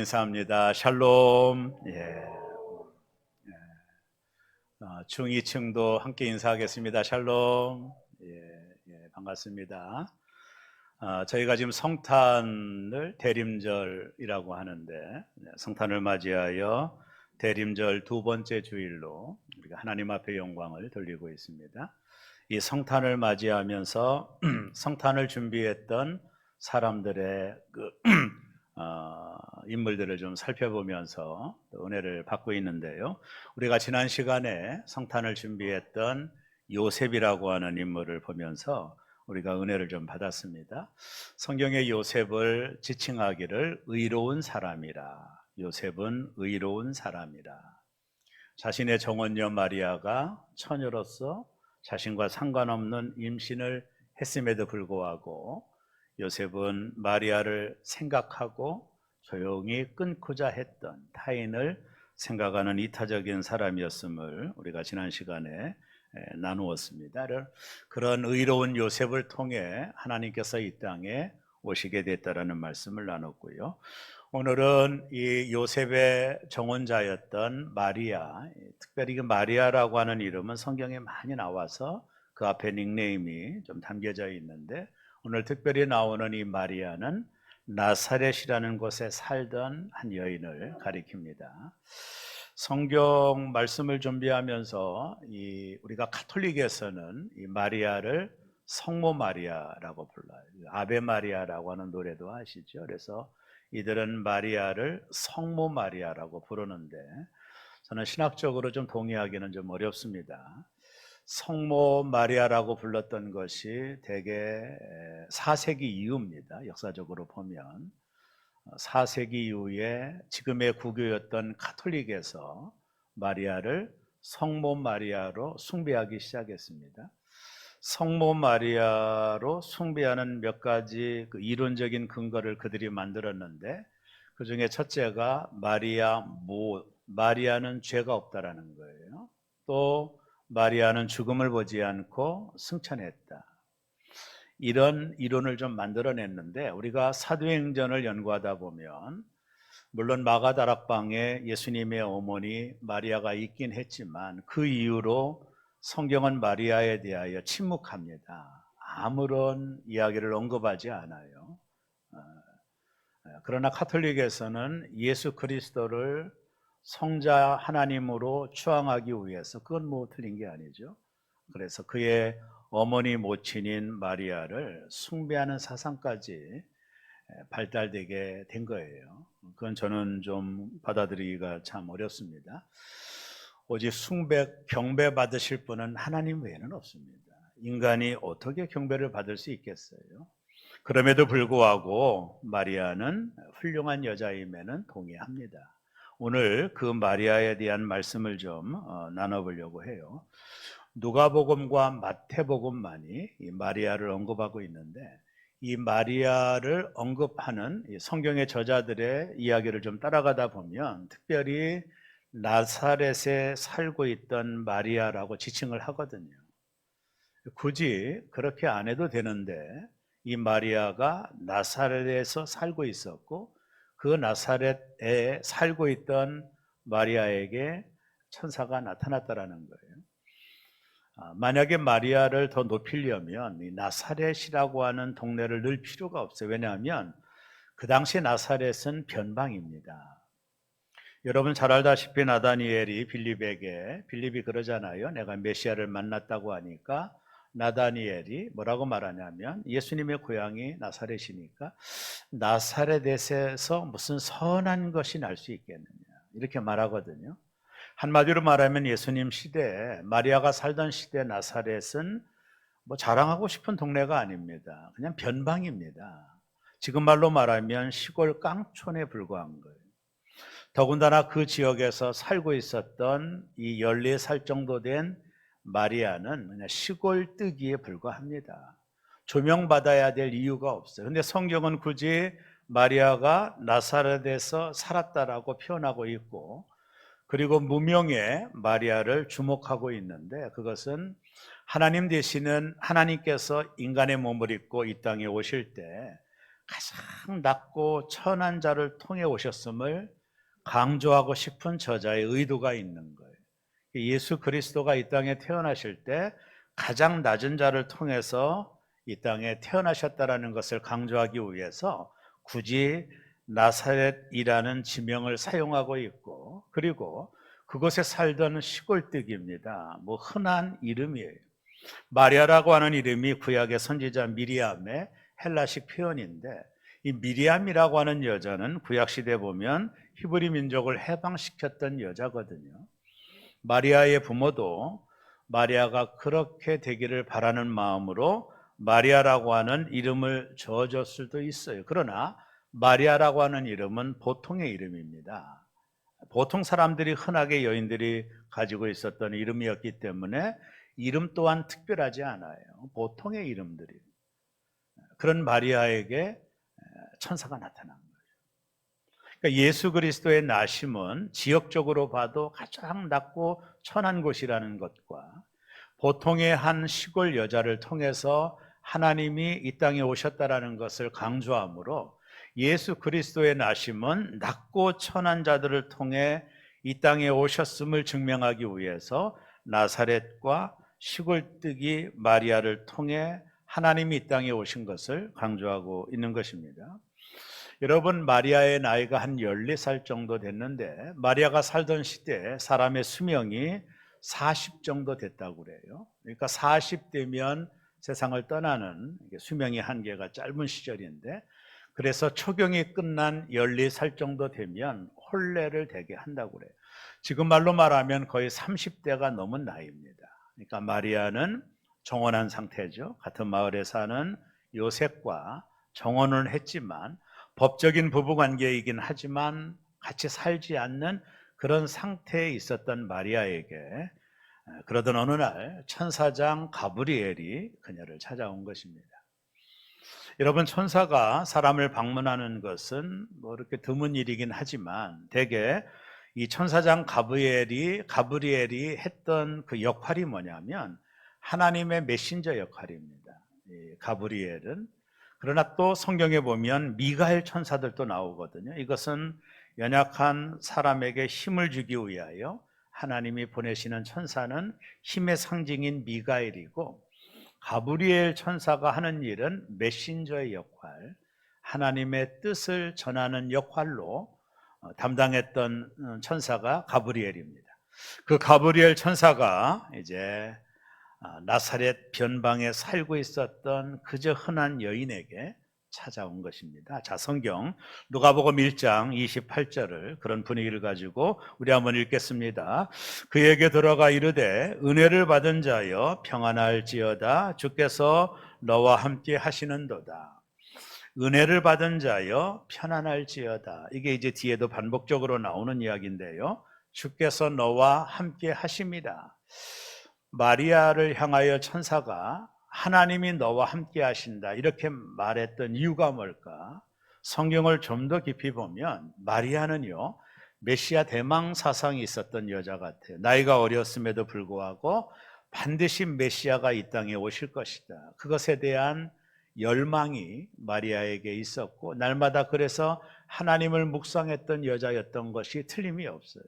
인사합니다. 샬롬. 중위층도 함께 인사하겠습니다. 샬롬. 반갑습니다. 저희가 지금 성탄을 대림절이라고 하는데, 성탄을 맞이하여 대림절 두 번째 주일로 우리가 하나님 앞에 영광을 돌리고 있습니다. 이 성탄을 맞이하면서 성탄을 준비했던 사람들의 인물들을 좀 살펴보면서 은혜를 받고 있는데요. 우리가 지난 시간에 성탄을 준비했던 요셉이라고 하는 인물을 보면서 우리가 은혜를 좀 받았습니다. 성경의 요셉을 지칭하기를 의로운 사람이라. 요셉은 의로운 사람이라. 자신의 정혼녀 마리아가 처녀로서 자신과 상관없는 임신을 했음에도 불구하고 요셉은 마리아를 생각하고 조용히 끊고자 했던, 타인을 생각하는 이타적인 사람이었음을 우리가 지난 시간에 나누었습니다. 그런 의로운 요셉을 통해 하나님께서 이 땅에 오시게 됐다라는 말씀을 나눴고요. 오늘은 이 요셉의 정혼자였던 마리아, 특별히 그 마리아라고 하는 이름은 성경에 많이 나와서 그 앞에 닉네임이 좀 담겨져 있는데, 오늘 특별히 나오는 이 마리아는 나사렛이라는 곳에 살던 한 여인을 가리킵니다. 성경 말씀을 준비하면서 우리가 가톨릭에서는 이 마리아를 성모 마리아라고 불러요. 아베 마리아라고 하는 노래도 아시죠? 그래서 이들은 마리아를 성모 마리아라고 부르는데, 저는 신학적으로 좀 동의하기는 좀 어렵습니다. 성모 마리아라고 불렀던 것이 대개 4세기 이후입니다. 역사적으로 보면 4세기 이후에 지금의 국교였던 가톨릭에서 마리아를 성모 마리아로 숭배하기 시작했습니다. 성모 마리아로 숭배하는 몇 가지 이론적인 근거를 그들이 만들었는데, 그 중에 첫째가 마리아는 죄가 없다라는 거예요. 또 마리아는 죽음을 보지 않고 승천했다. 이런 이론을 좀 만들어냈는데, 우리가 사도행전을 연구하다 보면 물론 마가다락방에 예수님의 어머니 마리아가 있긴 했지만 그 이후로 성경은 마리아에 대하여 침묵합니다. 아무런 이야기를 언급하지 않아요. 그러나 가톨릭에서는 예수 그리스도를 성자 하나님으로 추앙하기 위해서, 그건 뭐 틀린 게 아니죠. 그래서 그의 어머니 모친인 마리아를 숭배하는 사상까지 발달되게 된 거예요. 그건 저는 좀 받아들이기가 참 어렵습니다. 오직 경배 받으실 분은 하나님 외에는 없습니다. 인간이 어떻게 경배를 받을 수 있겠어요? 그럼에도 불구하고 마리아는 훌륭한 여자임에는 동의합니다. 오늘 그 마리아에 대한 말씀을 좀 나눠보려고 해요. 누가복음과 마태복음만이 이 마리아를 언급하고 있는데, 이 마리아를 언급하는 성경의 저자들의 이야기를 좀 따라가다 보면 특별히 나사렛에 살고 있던 마리아라고 지칭을 하거든요. 굳이 그렇게 안 해도 되는데, 이 마리아가 나사렛에서 살고 있었고 그 나사렛에 살고 있던 마리아에게 천사가 나타났다라는 거예요. 만약에 마리아를 더 높이려면 이 나사렛이라고 하는 동네를 넣을 필요가 없어요. 왜냐하면 그 당시 나사렛은 변방입니다. 여러분 잘 알다시피 나다니엘이 빌립이 그러잖아요. 내가 메시아를 만났다고 하니까 나다니엘이 뭐라고 말하냐면, 예수님의 고향이 나사렛이니까 나사렛에서 무슨 선한 것이 날 수 있겠느냐, 이렇게 말하거든요. 한마디로 말하면 예수님 시대에, 마리아가 살던 시대 나사렛은 뭐 자랑하고 싶은 동네가 아닙니다. 그냥 변방입니다. 지금 말로 말하면 시골 깡촌에 불과한 거예요. 더군다나 그 지역에서 살고 있었던 이 14살 정도 된 마리아는 그냥 시골뜨기에 불과합니다. 조명받아야 될 이유가 없어요. 그런데 성경은 굳이 마리아가 나사렛에서 살았다라고 표현하고 있고, 그리고 무명의 마리아를 주목하고 있는데, 그것은 하나님 되시는 하나님께서 인간의 몸을 입고 이 땅에 오실 때 가장 낮고 천한 자를 통해 오셨음을 강조하고 싶은 저자의 의도가 있는 거예요. 예수 그리스도가 이 땅에 태어나실 때 가장 낮은 자를 통해서 이 땅에 태어나셨다라는 것을 강조하기 위해서 굳이 나사렛이라는 지명을 사용하고 있고, 그리고 그곳에 살던 시골뜨기입니다. 뭐 흔한 이름이에요. 마리아라고 하는 이름이 구약의 선지자 미리암의 헬라식 표현인데, 이 미리암이라고 하는 여자는 구약 시대에 보면 히브리 민족을 해방시켰던 여자거든요. 마리아의 부모도 마리아가 그렇게 되기를 바라는 마음으로 마리아라고 하는 이름을 지어줄 수도 있어요. 그러나 마리아라고 하는 이름은 보통의 이름입니다. 보통 사람들이 흔하게 여인들이 가지고 있었던 이름이었기 때문에 이름 또한 특별하지 않아요. 보통의 이름들이. 그런 마리아에게 천사가 나타난 거예요. 그러니까 예수 그리스도의 나심은 지역적으로 봐도 가장 낮고 천한 곳이라는 것과 보통의 한 시골 여자를 통해서 하나님이 이 땅에 오셨다라는 것을 강조하므로 예수 그리스도의 나심은 낮고 천한 자들을 통해 이 땅에 오셨음을 증명하기 위해서 나사렛과 시골뜨기 마리아를 통해 하나님이 이 땅에 오신 것을 강조하고 있는 것입니다. 여러분, 마리아의 나이가 한 14살 정도 됐는데 마리아가 살던 시대에 사람의 수명이 40 정도 됐다고 그래요. 그러니까 40대면 세상을 떠나는 수명의 한계가 짧은 시절인데, 그래서 초경이 끝난 14살 정도 되면 혼례를 되게 한다고 그래요. 지금 말로 말하면 거의 30대가 넘은 나이입니다. 그러니까 마리아는 정혼한 상태죠. 같은 마을에 사는 요셉과 정혼을 했지만 법적인 부부관계이긴 하지만 같이 살지 않는 그런 상태에 있었던 마리아에게 그러던 어느 날 천사장 가브리엘이 그녀를 찾아온 것입니다. 여러분, 천사가 사람을 방문하는 것은 뭐 이렇게 드문 일이긴 하지만 대개 이 천사장 가브리엘이 했던 그 역할이 뭐냐면 하나님의 메신저 역할입니다. 이 가브리엘은. 그러나 또 성경에 보면 미가엘 천사들도 나오거든요. 이것은 연약한 사람에게 힘을 주기 위하여 하나님이 보내시는 천사는 힘의 상징인 미가엘이고, 가브리엘 천사가 하는 일은 메신저의 역할, 하나님의 뜻을 전하는 역할로 담당했던 천사가 가브리엘입니다. 그 가브리엘 천사가 이제 나사렛 변방에 살고 있었던 그저 흔한 여인에게 찾아온 것입니다. 자, 성경 누가복음 1장 28절을 그런 분위기를 가지고 우리 한번 읽겠습니다. 그에게 들어가 이르되 은혜를 받은 자여 평안할지어다, 주께서 너와 함께 하시는도다. 은혜를 받은 자여 편안할지어다. 이게 이제 뒤에도 반복적으로 나오는 이야기인데요. 주께서 너와 함께 하십니다. 마리아를 향하여 천사가 하나님이 너와 함께 하신다 이렇게 말했던 이유가 뭘까? 성경을 좀 더 깊이 보면 마리아는요, 메시아 대망 사상이 있었던 여자 같아요. 나이가 어렸음에도 불구하고 반드시 메시아가 이 땅에 오실 것이다, 그것에 대한 열망이 마리아에게 있었고, 날마다 그래서 하나님을 묵상했던 여자였던 것이 틀림이 없어요.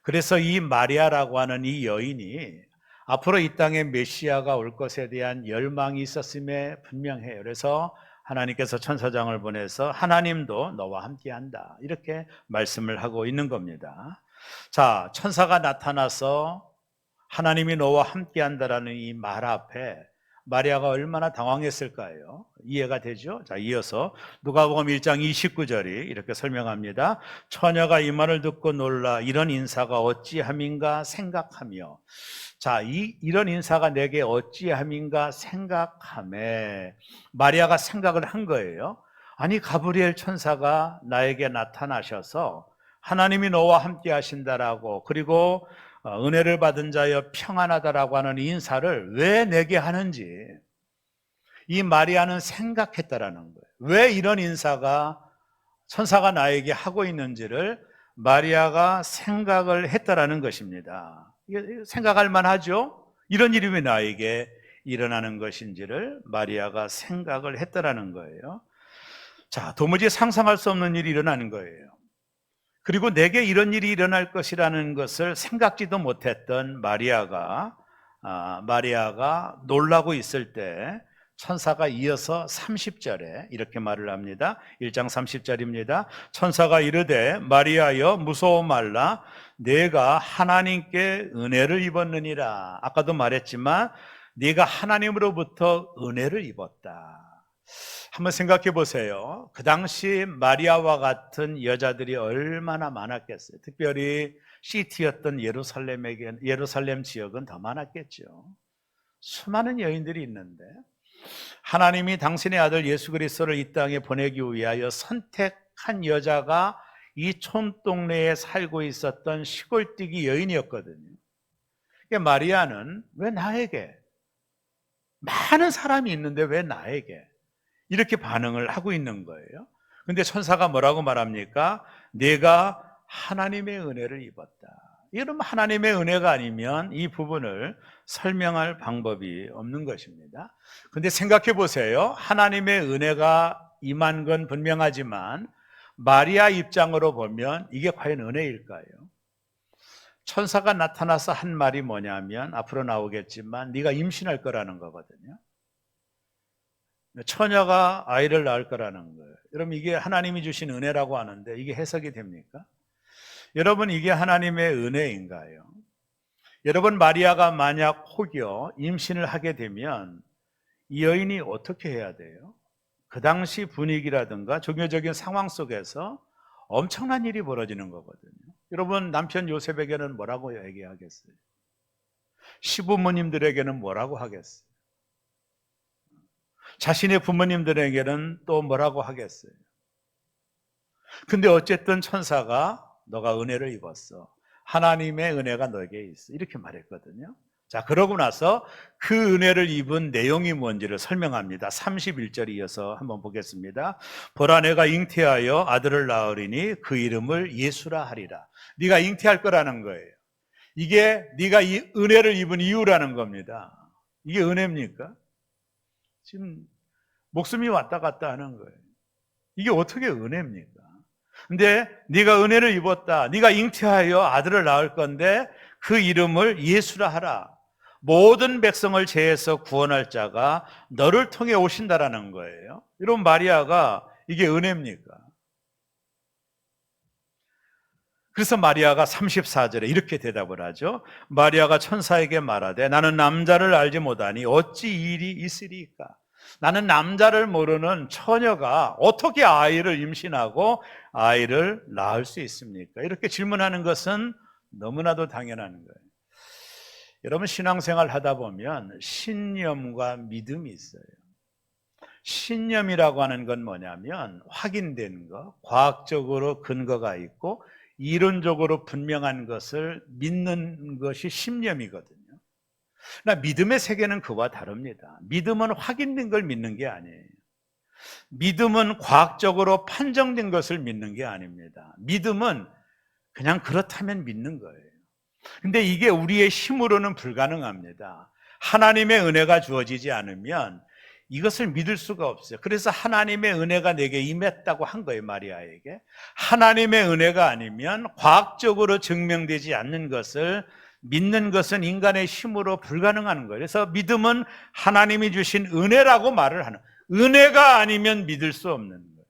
그래서 이 마리아라고 하는 이 여인이 앞으로 이 땅에 메시아가 올 것에 대한 열망이 있었음에 분명해요. 그래서 하나님께서 천사장을 보내서 하나님도 너와 함께한다 이렇게 말씀을 하고 있는 겁니다. 자, 천사가 나타나서 하나님이 너와 함께한다라는 이 말 앞에 마리아가 얼마나 당황했을까요? 이해가 되죠? 자, 이어서 누가복음 1장 29절이 이렇게 설명합니다. 처녀가 이 말을 듣고 놀라 이런 인사가 어찌함인가 생각하며, 자, 이런 인사가 내게 어찌함인가 생각하며 마리아가 생각을 한 거예요. 아니, 가브리엘 천사가 나에게 나타나셔서 하나님이 너와 함께 하신다라고, 그리고 은혜를 받은 자여 평안하다라고 하는 인사를 왜 내게 하는지 이 마리아는 생각했다라는 거예요. 왜 이런 인사가 천사가 나에게 하고 있는지를 마리아가 생각을 했다라는 것입니다. 생각할 만하죠? 이런 일이 왜 나에게 일어나는 것인지를 마리아가 생각을 했더라는 거예요. 자, 도무지 상상할 수 없는 일이 일어나는 거예요. 그리고 내게 이런 일이 일어날 것이라는 것을 생각지도 못했던 마리아가 놀라고 있을 때 천사가 이어서 30절에 이렇게 말을 합니다. 1장 30절입니다. 천사가 이르되 마리아여 무서워 말라 내가 하나님께 은혜를 입었느니라. 아까도 말했지만 네가 하나님으로부터 은혜를 입었다. 한번 생각해 보세요. 그 당시 마리아와 같은 여자들이 얼마나 많았겠어요. 특별히 시티였던 예루살렘 지역은 더 많았겠죠. 수많은 여인들이 있는데 하나님이 당신의 아들 예수 그리스도를 이 땅에 보내기 위하여 선택한 여자가 이 촌동네에 살고 있었던 시골뛰기 여인이었거든요. 그러니까 마리아는 왜 나에게, 많은 사람이 있는데 왜 나에게 이렇게 반응을 하고 있는 거예요. 근데 천사가 뭐라고 말합니까? 내가 하나님의 은혜를 입었다. 이러면 하나님의 은혜가 아니면 이 부분을 설명할 방법이 없는 것입니다. 근데 생각해 보세요. 하나님의 은혜가 임한 건 분명하지만 마리아 입장으로 보면 이게 과연 은혜일까요? 천사가 나타나서 한 말이 뭐냐면 앞으로 나오겠지만 네가 임신할 거라는 거거든요. 처녀가 아이를 낳을 거라는 거예요. 여러분 이게 하나님이 주신 은혜라고 하는데 이게 해석이 됩니까? 여러분 이게 하나님의 은혜인가요? 여러분 마리아가 만약 혹여 임신을 하게 되면 이 여인이 어떻게 해야 돼요? 그 당시 분위기라든가 종교적인 상황 속에서 엄청난 일이 벌어지는 거거든요. 여러분 남편 요셉에게는 뭐라고 얘기하겠어요? 시부모님들에게는 뭐라고 하겠어요? 자신의 부모님들에게는 또 뭐라고 하겠어요? 근데 어쨌든 천사가 너가 은혜를 입었어. 하나님의 은혜가 너에게 있어. 이렇게 말했거든요. 자, 그러고 나서 그 은혜를 입은 내용이 뭔지를 설명합니다. 31절 이어서 한번 보겠습니다. 보라 내가 잉태하여 아들을 낳으리니 그 이름을 예수라 하리라. 네가 잉태할 거라는 거예요. 이게 네가 이 은혜를 입은 이유라는 겁니다. 이게 은혜입니까? 지금 목숨이 왔다 갔다 하는 거예요. 이게 어떻게 은혜입니까? 근데 네가 은혜를 입었다. 네가 잉태하여 아들을 낳을 건데 그 이름을 예수라 하라. 모든 백성을 죄에서 구원할 자가 너를 통해 오신다라는 거예요. 여러분 마리아가 이게 은혜입니까? 그래서 마리아가 34절에 이렇게 대답을 하죠. 마리아가 천사에게 말하되 나는 남자를 알지 못하니 어찌 이 일이 있으리까? 나는 남자를 모르는 처녀가 어떻게 아이를 임신하고 아이를 낳을 수 있습니까? 이렇게 질문하는 것은 너무나도 당연한 거예요. 여러분 신앙생활 하다 보면 신념과 믿음이 있어요. 신념이라고 하는 건 뭐냐면 확인된 거, 과학적으로 근거가 있고 이론적으로 분명한 것을 믿는 것이 신념이거든요. 그러나 믿음의 세계는 그와 다릅니다. 믿음은 확인된 걸 믿는 게 아니에요. 믿음은 과학적으로 판정된 것을 믿는 게 아닙니다. 믿음은 그냥 그렇다면 믿는 거예요. 근데 이게 우리의 힘으로는 불가능합니다. 하나님의 은혜가 주어지지 않으면 이것을 믿을 수가 없어요. 그래서 하나님의 은혜가 내게 임했다고 한 거예요, 마리아에게. 하나님의 은혜가 아니면 과학적으로 증명되지 않는 것을 믿는 것은 인간의 힘으로 불가능한 거예요. 그래서 믿음은 하나님이 주신 은혜라고 말을 하는, 은혜가 아니면 믿을 수 없는 거예요.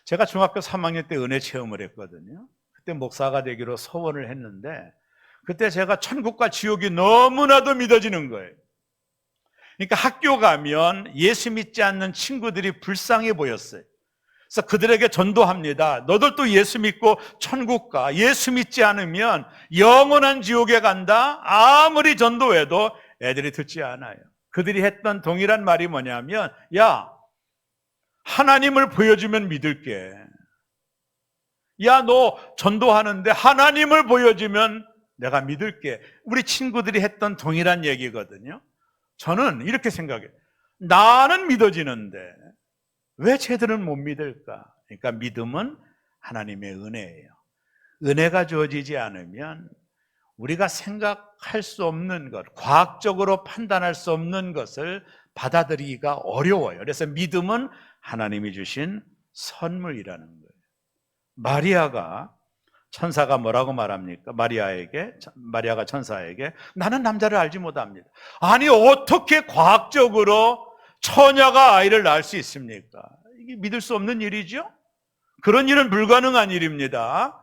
제가 중학교 3학년 때 은혜 체험을 했거든요. 그때 목사가 되기로 소원을 했는데 그때 제가 천국과 지옥이 너무나도 믿어지는 거예요. 그러니까 학교 가면 예수 믿지 않는 친구들이 불쌍해 보였어요. 그래서 그들에게 전도합니다. 너들도 예수 믿고 천국 가. 예수 믿지 않으면 영원한 지옥에 간다. 아무리 전도해도 애들이 듣지 않아요. 그들이 했던 동일한 말이 뭐냐면 야, 하나님을 보여주면 믿을게. 야, 너 전도하는데 하나님을 보여주면 내가 믿을게. 우리 친구들이 했던 동일한 얘기거든요. 저는 이렇게 생각해요. 나는 믿어지는데 왜 쟤들은 못 믿을까? 그러니까 믿음은 하나님의 은혜예요. 은혜가 주어지지 않으면 우리가 생각할 수 없는 것, 과학적으로 판단할 수 없는 것을 받아들이기가 어려워요. 그래서 믿음은 하나님이 주신 선물이라는 거예요. 마리아가 천사가 뭐라고 말합니까? 마리아가 천사에게 나는 남자를 알지 못합니다. 아니 어떻게 과학적으로 처녀가 아이를 낳을 수 있습니까? 이게 믿을 수 없는 일이죠. 그런 일은 불가능한 일입니다.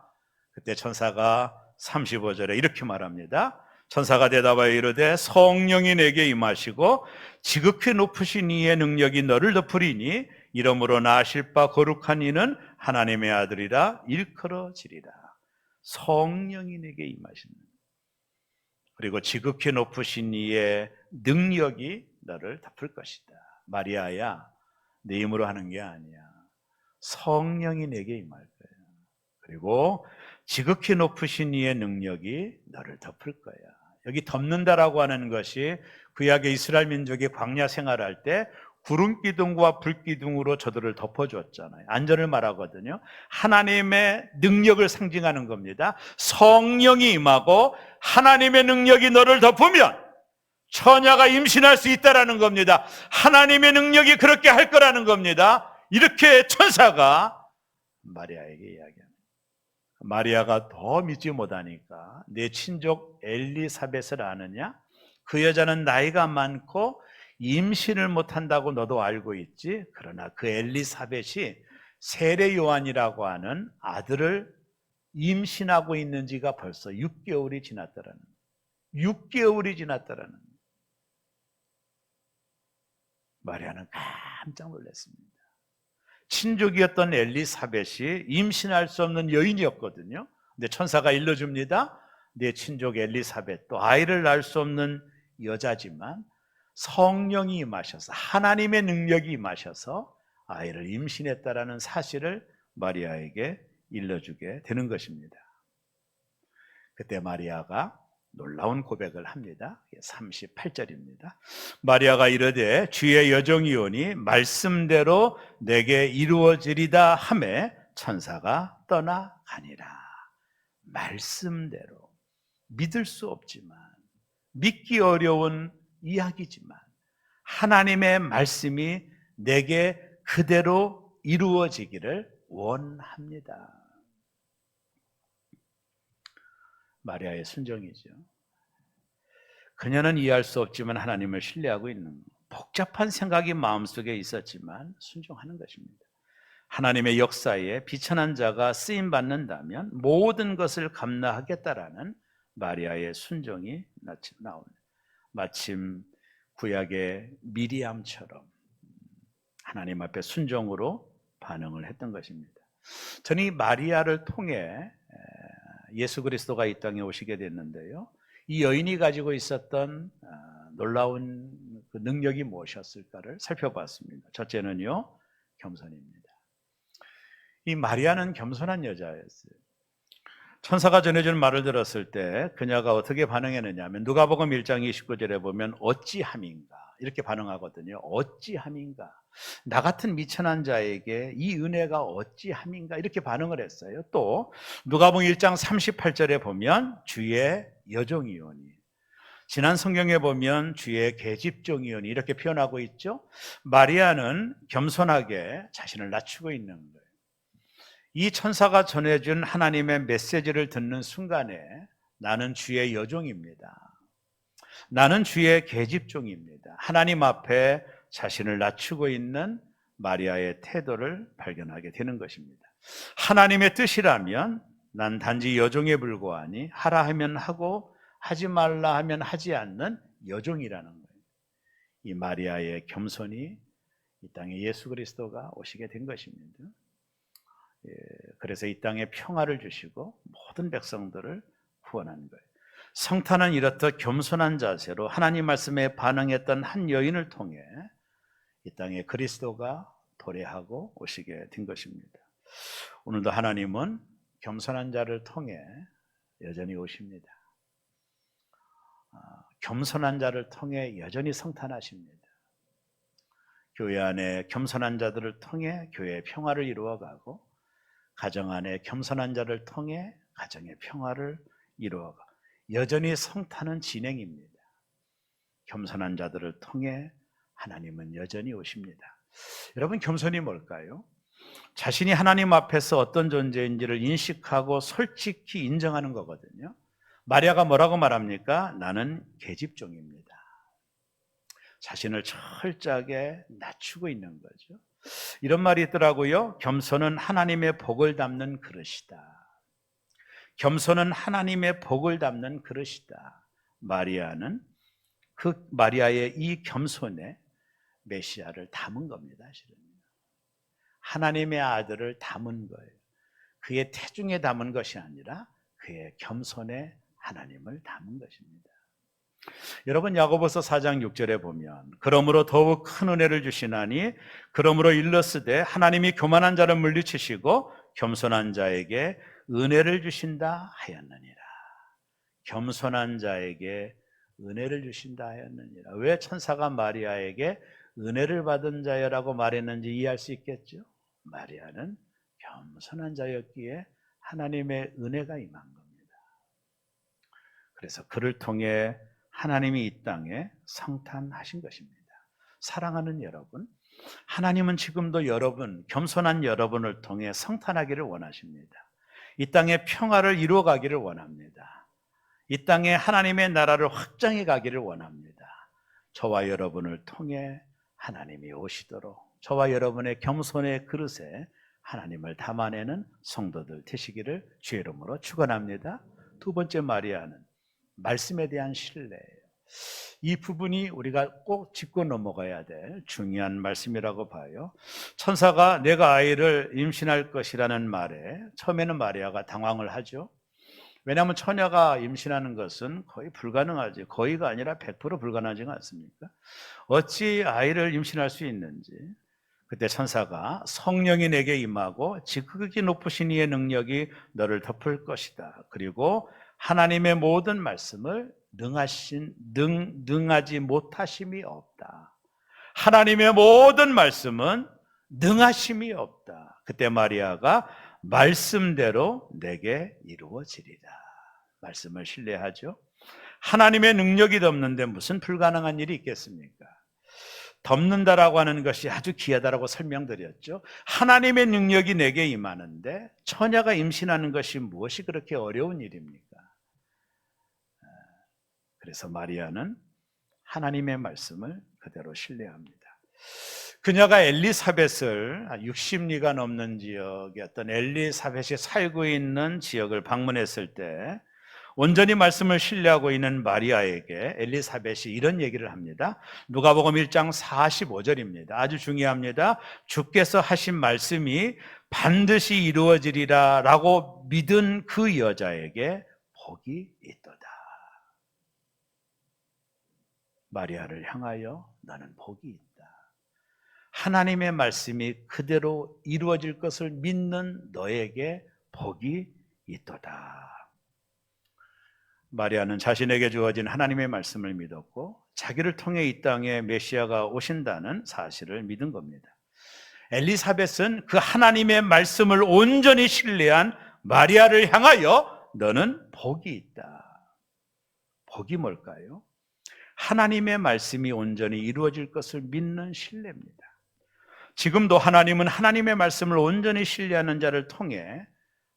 그때 천사가 35절에 이렇게 말합니다. 천사가 대답하여 이르되 성령이 내게 임하시고 지극히 높으신 이의 능력이 너를 덮으리니 이러므로 나실 바 거룩한 이는 하나님의 아들이라 일컬어지리라. 성령이 내게 임하신다. 그리고 지극히 높으신 이의 능력이 너를 덮을 것이다. 마리아야, 내 힘으로 하는 게 아니야. 성령이 내게 임할 거야. 그리고 지극히 높으신 이의 능력이 너를 덮을 거야. 여기 덮는다라고 하는 것이 구약의 이스라엘 민족이 광야 생활할 때 구름 기둥과 불 기둥으로 저들을 덮어주었잖아요. 안전을 말하거든요. 하나님의 능력을 상징하는 겁니다. 성령이 임하고 하나님의 능력이 너를 덮으면 처녀가 임신할 수 있다라는 겁니다. 하나님의 능력이 그렇게 할 거라는 겁니다. 이렇게 천사가 마리아에게 이야기합니다. 마리아가 더 믿지 못하니까 내 친족 엘리사벳을 아느냐? 그 여자는 나이가 많고 임신을 못한다고 너도 알고 있지? 그러나 그 엘리사벳이 세례 요한이라고 하는 아들을 임신하고 있는 지가 벌써 6개월이 지났다라는 6개월이 지났다라는 마리아는 깜짝 놀랐습니다. 친족이었던 엘리사벳이 임신할 수 없는 여인이었거든요. 근데 천사가 일러줍니다. 내 친족 엘리사벳도 아이를 낳을 수 없는 여자지만 성령이 임하셔서 하나님의 능력이 임하셔서 아이를 임신했다라는 사실을 마리아에게 일러주게 되는 것입니다. 그때 마리아가 놀라운 고백을 합니다. 38절입니다. 마리아가 이르되 주의 여종이오니 말씀대로 내게 이루어지리다 하매 천사가 떠나가니라. 말씀대로 믿을 수 없지만 믿기 어려운 이야기지만 하나님의 말씀이 내게 그대로 이루어지기를 원합니다. 마리아의 순종이죠. 그녀는 이해할 수 없지만 하나님을 신뢰하고 있는 복잡한 생각이 마음속에 있었지만 순종하는 것입니다. 하나님의 역사에 비천한 자가 쓰임받는다면 모든 것을 감당하겠다라는 마리아의 순종이 나옵니다. 마침 구약의 미리암처럼 하나님 앞에 순종으로 반응을 했던 것입니다. 저는 이 마리아를 통해 예수 그리스도가 이 땅에 오시게 됐는데요. 이 여인이 가지고 있었던 놀라운 그 능력이 무엇이었을까를 살펴봤습니다. 첫째는요, 겸손입니다. 이 마리아는 겸손한 여자였어요. 천사가 전해준 말을 들었을 때 그녀가 어떻게 반응했느냐 하면 누가복음 1장 29절에 보면 어찌함인가 이렇게 반응하거든요. 어찌함인가, 나 같은 미천한 자에게 이 은혜가 어찌함인가 이렇게 반응을 했어요. 또 누가복음 1장 38절에 보면 주의 여종이오니, 지난 성경에 보면 주의 계집종이오니 이렇게 표현하고 있죠. 마리아는 겸손하게 자신을 낮추고 있는 거예요. 이 천사가 전해준 하나님의 메시지를 듣는 순간에 나는 주의 여종입니다. 나는 주의 계집종입니다. 하나님 앞에 자신을 낮추고 있는 마리아의 태도를 발견하게 되는 것입니다. 하나님의 뜻이라면 난 단지 여종에 불과하니 하라 하면 하고 하지 말라 하면 하지 않는 여종이라는 거예요. 이 마리아의 겸손이 이 땅에 예수 그리스도가 오시게 된 것입니다. 그래서 이 땅에 평화를 주시고 모든 백성들을 구원한 거예요. 성탄은 이렇듯 겸손한 자세로 하나님 말씀에 반응했던 한 여인을 통해 이 땅에 그리스도가 도래하고 오시게 된 것입니다. 오늘도 하나님은 겸손한 자를 통해 여전히 오십니다. 겸손한 자를 통해 여전히 성탄하십니다. 교회 안에 겸손한 자들을 통해 교회의 평화를 이루어가고 가정 안에 겸손한 자를 통해 가정의 평화를 이루어가 여전히 성탄은 진행입니다. 겸손한 자들을 통해 하나님은 여전히 오십니다. 여러분, 겸손이 뭘까요? 자신이 하나님 앞에서 어떤 존재인지를 인식하고 솔직히 인정하는 거거든요. 마리아가 뭐라고 말합니까? 나는 계집종입니다. 자신을 철저하게 낮추고 있는 거죠. 이런 말이 있더라고요. 겸손은 하나님의 복을 담는 그릇이다. 겸손은 하나님의 복을 담는 그릇이다. 마리아는 그 마리아의 이 겸손에 메시아를 담은 겁니다. 실은. 하나님의 아들을 담은 거예요. 그의 태중에 담은 것이 아니라 그의 겸손에 하나님을 담은 것입니다. 여러분, 야고보서 4장 6절에 보면 그러므로 더욱 큰 은혜를 주시나니 그러므로 일러스되 하나님이 교만한 자를 물리치시고 겸손한 자에게 은혜를 주신다 하였느니라. 겸손한 자에게 은혜를 주신다 하였느니라. 왜 천사가 마리아에게 은혜를 받은 자여라고 말했는지 이해할 수 있겠죠? 마리아는 겸손한 자였기에 하나님의 은혜가 임한 겁니다. 그래서 그를 통해 하나님이 이 땅에 성탄하신 것입니다. 사랑하는 여러분, 하나님은 지금도 여러분, 겸손한 여러분을 통해 성탄하기를 원하십니다. 이 땅에 평화를 이루어가기를 원합니다. 이 땅에 하나님의 나라를 확장해 가기를 원합니다. 저와 여러분을 통해 하나님이 오시도록 저와 여러분의 겸손의 그릇에 하나님을 담아내는 성도들 되시기를 주의 이름으로 축원합니다. 두 번째, 마리아는 말씀에 대한 신뢰예요. 이 부분이 우리가 꼭 짚고 넘어가야 될 중요한 말씀이라고 봐요. 천사가 내가 아이를 임신할 것이라는 말에 처음에는 마리아가 당황을 하죠. 왜냐하면 처녀가 임신하는 것은 거의 불가능하지, 거의가 아니라 100% 불가능하지 않습니까? 어찌 아이를 임신할 수 있는지. 그때 천사가 성령이 내게 임하고 지극히 높으신 이의 능력이 너를 덮을 것이다. 그리고 하나님의 모든 말씀을 능하지 못하심이 없다. 하나님의 모든 말씀은 능하심이 없다. 그때 마리아가 말씀대로 내게 이루어지리라. 말씀을 신뢰하죠. 하나님의 능력이 덮는데 무슨 불가능한 일이 있겠습니까? 덮는다라고 하는 것이 아주 귀하다라고 설명드렸죠. 하나님의 능력이 내게 임하는데 처녀가 임신하는 것이 무엇이 그렇게 어려운 일입니까? 그래서 마리아는 하나님의 말씀을 그대로 신뢰합니다. 그녀가 엘리사벳을 60리가 넘는 지역의 어떤 엘리사벳이 살고 있는 지역을 방문했을 때 온전히 말씀을 신뢰하고 있는 마리아에게 엘리사벳이 이런 얘기를 합니다. 누가복음 1장 45절입니다. 아주 중요합니다. 주께서 하신 말씀이 반드시 이루어지리라 라고 믿은 그 여자에게 복이 있도다. 마리아를 향하여 나는 복이 있다. 하나님의 말씀이 그대로 이루어질 것을 믿는 너에게 복이 있도다. 마리아는 자신에게 주어진 하나님의 말씀을 믿었고 자기를 통해 이 땅에 메시아가 오신다는 사실을 믿은 겁니다. 엘리사벳은 그 하나님의 말씀을 온전히 신뢰한 마리아를 향하여 너는 복이 있다. 복이 뭘까요? 하나님의 말씀이 온전히 이루어질 것을 믿는 신뢰입니다. 지금도 하나님은 하나님의 말씀을 온전히 신뢰하는 자를 통해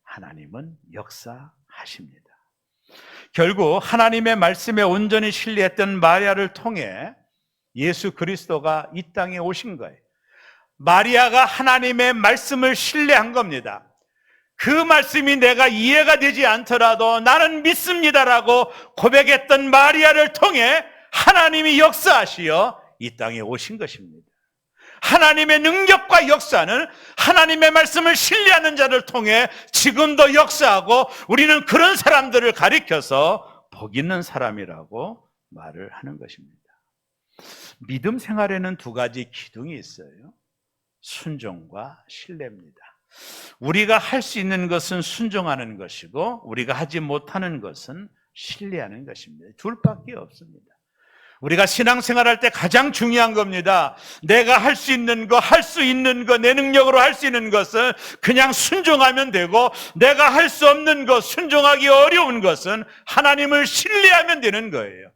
하나님은 역사하십니다. 결국 하나님의 말씀에 온전히 신뢰했던 마리아를 통해 예수 그리스도가 이 땅에 오신 거예요. 마리아가 하나님의 말씀을 신뢰한 겁니다. 그 말씀이 내가 이해가 되지 않더라도 나는 믿습니다라고 고백했던 마리아를 통해 하나님이 역사하시어 이 땅에 오신 것입니다. 하나님의 능력과 역사는 하나님의 말씀을 신뢰하는 자를 통해 지금도 역사하고 우리는 그런 사람들을 가리켜서 복 있는 사람이라고 말을 하는 것입니다. 믿음 생활에는 두 가지 기둥이 있어요. 순종과 신뢰입니다. 우리가 할 수 있는 것은 순종하는 것이고 우리가 하지 못하는 것은 신뢰하는 것입니다. 둘밖에 없습니다. 우리가 신앙생활할 때 가장 중요한 겁니다. 내가 할 수 있는 거, 할 수 있는 거, 내 능력으로 할 수 있는 것을 그냥 순종하면 되고, 내가 할 수 없는 것, 순종하기 어려운 것은 하나님을 신뢰하면 되는 거예요.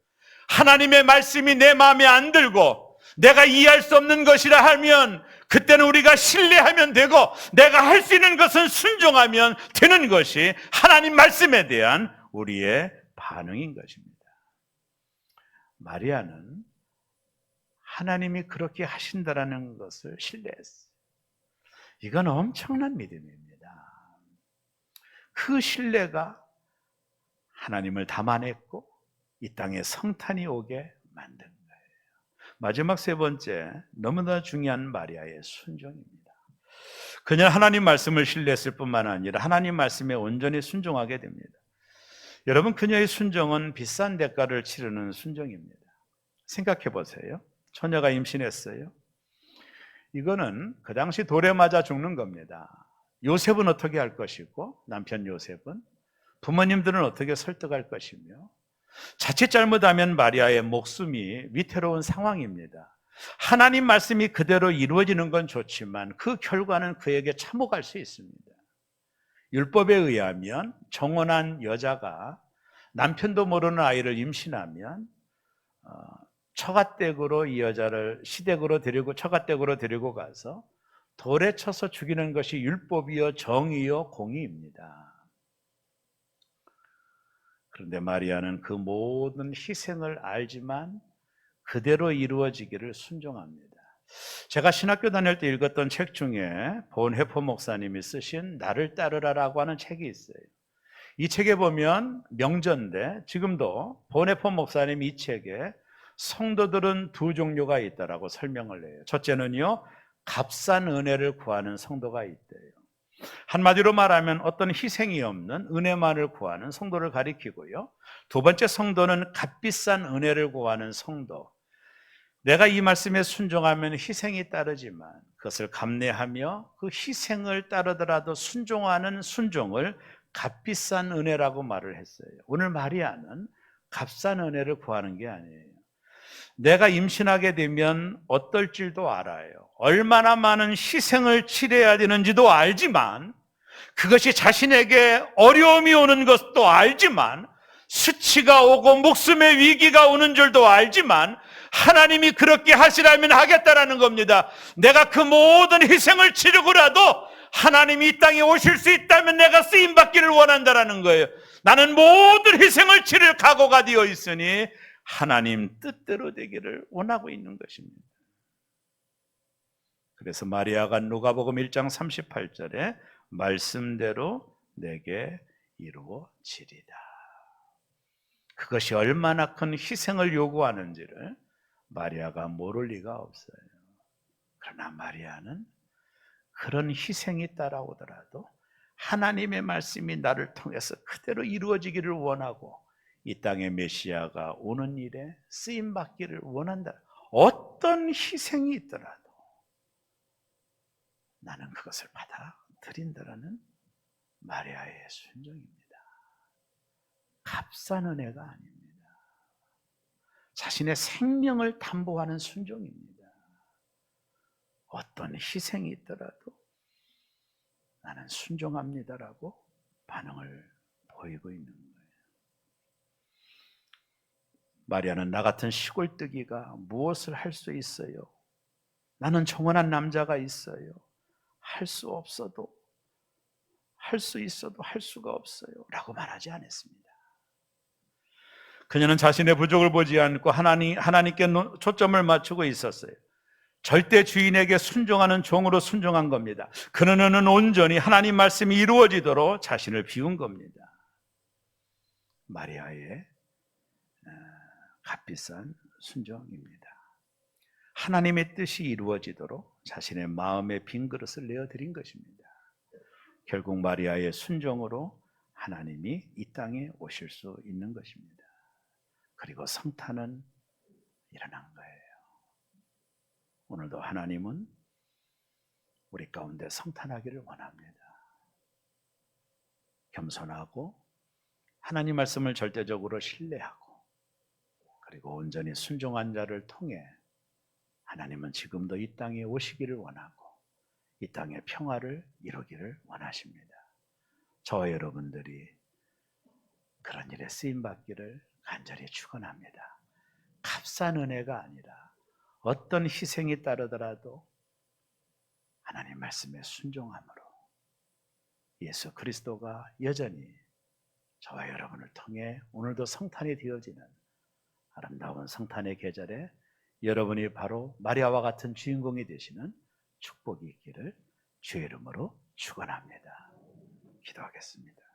하나님의 말씀이 내 마음에 안 들고 내가 이해할 수 없는 것이라 하면 그때는 우리가 신뢰하면 되고, 내가 할 수 있는 것은 순종하면 되는 것이 하나님 말씀에 대한 우리의 반응인 것입니다. 마리아는 하나님이 그렇게 하신다라는 것을 신뢰했어요. 이건 엄청난 믿음입니다. 그 신뢰가 하나님을 담아냈고 이 땅에 성탄이 오게 만든 거예요. 마지막 세 번째, 너무나 중요한 마리아의 순종입니다. 그냥 하나님 말씀을 신뢰했을 뿐만 아니라 하나님 말씀에 온전히 순종하게 됩니다. 여러분, 그녀의 순종은 비싼 대가를 치르는 순종입니다. 생각해 보세요. 처녀가 임신했어요. 이거는 그 당시 돌에 맞아 죽는 겁니다. 요셉은 어떻게 할 것이고, 남편 요셉은 부모님들은 어떻게 설득할 것이며, 자칫 잘못하면 마리아의 목숨이 위태로운 상황입니다. 하나님 말씀이 그대로 이루어지는 건 좋지만 그 결과는 그에게 참혹할 수 있습니다. 율법에 의하면 정혼한 여자가 남편도 모르는 아이를 임신하면 처가댁으로 이 여자를 처가댁으로 데리고 가서 돌에 쳐서 죽이는 것이 율법이요 정의요 공의입니다. 그런데 마리아는 그 모든 희생을 알지만 그대로 이루어지기를 순종합니다. 제가 신학교 다닐 때 읽었던 책 중에 본헤퍼 목사님이 쓰신 나를 따르라라고 하는 책이 있어요. 이 책에 보면 명저인데 지금도 본헤퍼 목사님이 이 책에 성도들은 두 종류가 있다라고 설명을 해요. 첫째는요, 값싼 은혜를 구하는 성도가 있대요. 한마디로 말하면 어떤 희생이 없는 은혜만을 구하는 성도를 가리키고요. 두 번째 성도는 값비싼 은혜를 구하는 성도. 내가 이 말씀에 순종하면 희생이 따르지만 그것을 감내하며 그 희생을 따르더라도 순종하는 순종을 값비싼 은혜라고 말을 했어요. 오늘 마리아는 값싼 은혜를 구하는 게 아니에요. 내가 임신하게 되면 어떨 줄도 알아요. 얼마나 많은 희생을 치러야 되는지도 알지만, 그것이 자신에게 어려움이 오는 것도 알지만, 수치가 오고 목숨의 위기가 오는 줄도 알지만 하나님이 그렇게 하시라면 하겠다라는 겁니다. 내가 그 모든 희생을 치르고라도 하나님이 이 땅에 오실 수 있다면 내가 쓰임받기를 원한다라는 거예요. 나는 모든 희생을 치를 각오가 되어 있으니 하나님 뜻대로 되기를 원하고 있는 것입니다. 그래서 마리아가 누가복음 1장 38절에 말씀대로 내게 이루어지리다. 그것이 얼마나 큰 희생을 요구하는지를 마리아가 모를 리가 없어요. 그러나 마리아는 그런 희생이 따라오더라도 하나님의 말씀이 나를 통해서 그대로 이루어지기를 원하고 이 땅에 메시아가 오는 일에 쓰임받기를 원한다. 어떤 희생이 있더라도 나는 그것을 받아들인다라는 마리아의 순종입니다. 값싼 은혜가 아닙니다. 자신의 생명을 담보하는 순종입니다. 어떤 희생이 있더라도 나는 순종합니다라고 반응을 보이고 있는 거예요. 마리아는 나 같은 시골뜨기가 무엇을 할 수 있어요? 나는 정혼한 남자가 있어요. 할 수 없어도, 할 수 있어도 할 수가 없어요 라고 말하지 않았습니다. 그녀는 자신의 부족을 보지 않고 하나님께 초점을 맞추고 있었어요. 절대 주인에게 순종하는 종으로 순종한 겁니다. 그녀는 온전히 하나님 말씀이 이루어지도록 자신을 비운 겁니다. 마리아의 값비싼 순종입니다. 하나님의 뜻이 이루어지도록 자신의 마음의 빈 그릇을 내어드린 것입니다. 결국 마리아의 순종으로 하나님이 이 땅에 오실 수 있는 것입니다. 그리고 성탄은 일어난 거예요. 오늘도 하나님은 우리 가운데 성탄하기를 원합니다. 겸손하고 하나님 말씀을 절대적으로 신뢰하고 그리고 온전히 순종한 자를 통해 하나님은 지금도 이 땅에 오시기를 원하고 이 땅에 평화를 이루기를 원하십니다. 저와 여러분들이 그런 일에 쓰임받기를 간절히 축원합니다. 값싼 은혜가 아니라 어떤 희생이 따르더라도 하나님 말씀에 순종함으로 예수 그리스도가 여전히 저와 여러분을 통해 오늘도 성탄이 되어지는 아름다운 성탄의 계절에 여러분이 바로 마리아와 같은 주인공이 되시는 축복이 있기를 주의 이름으로 축원합니다. 기도하겠습니다.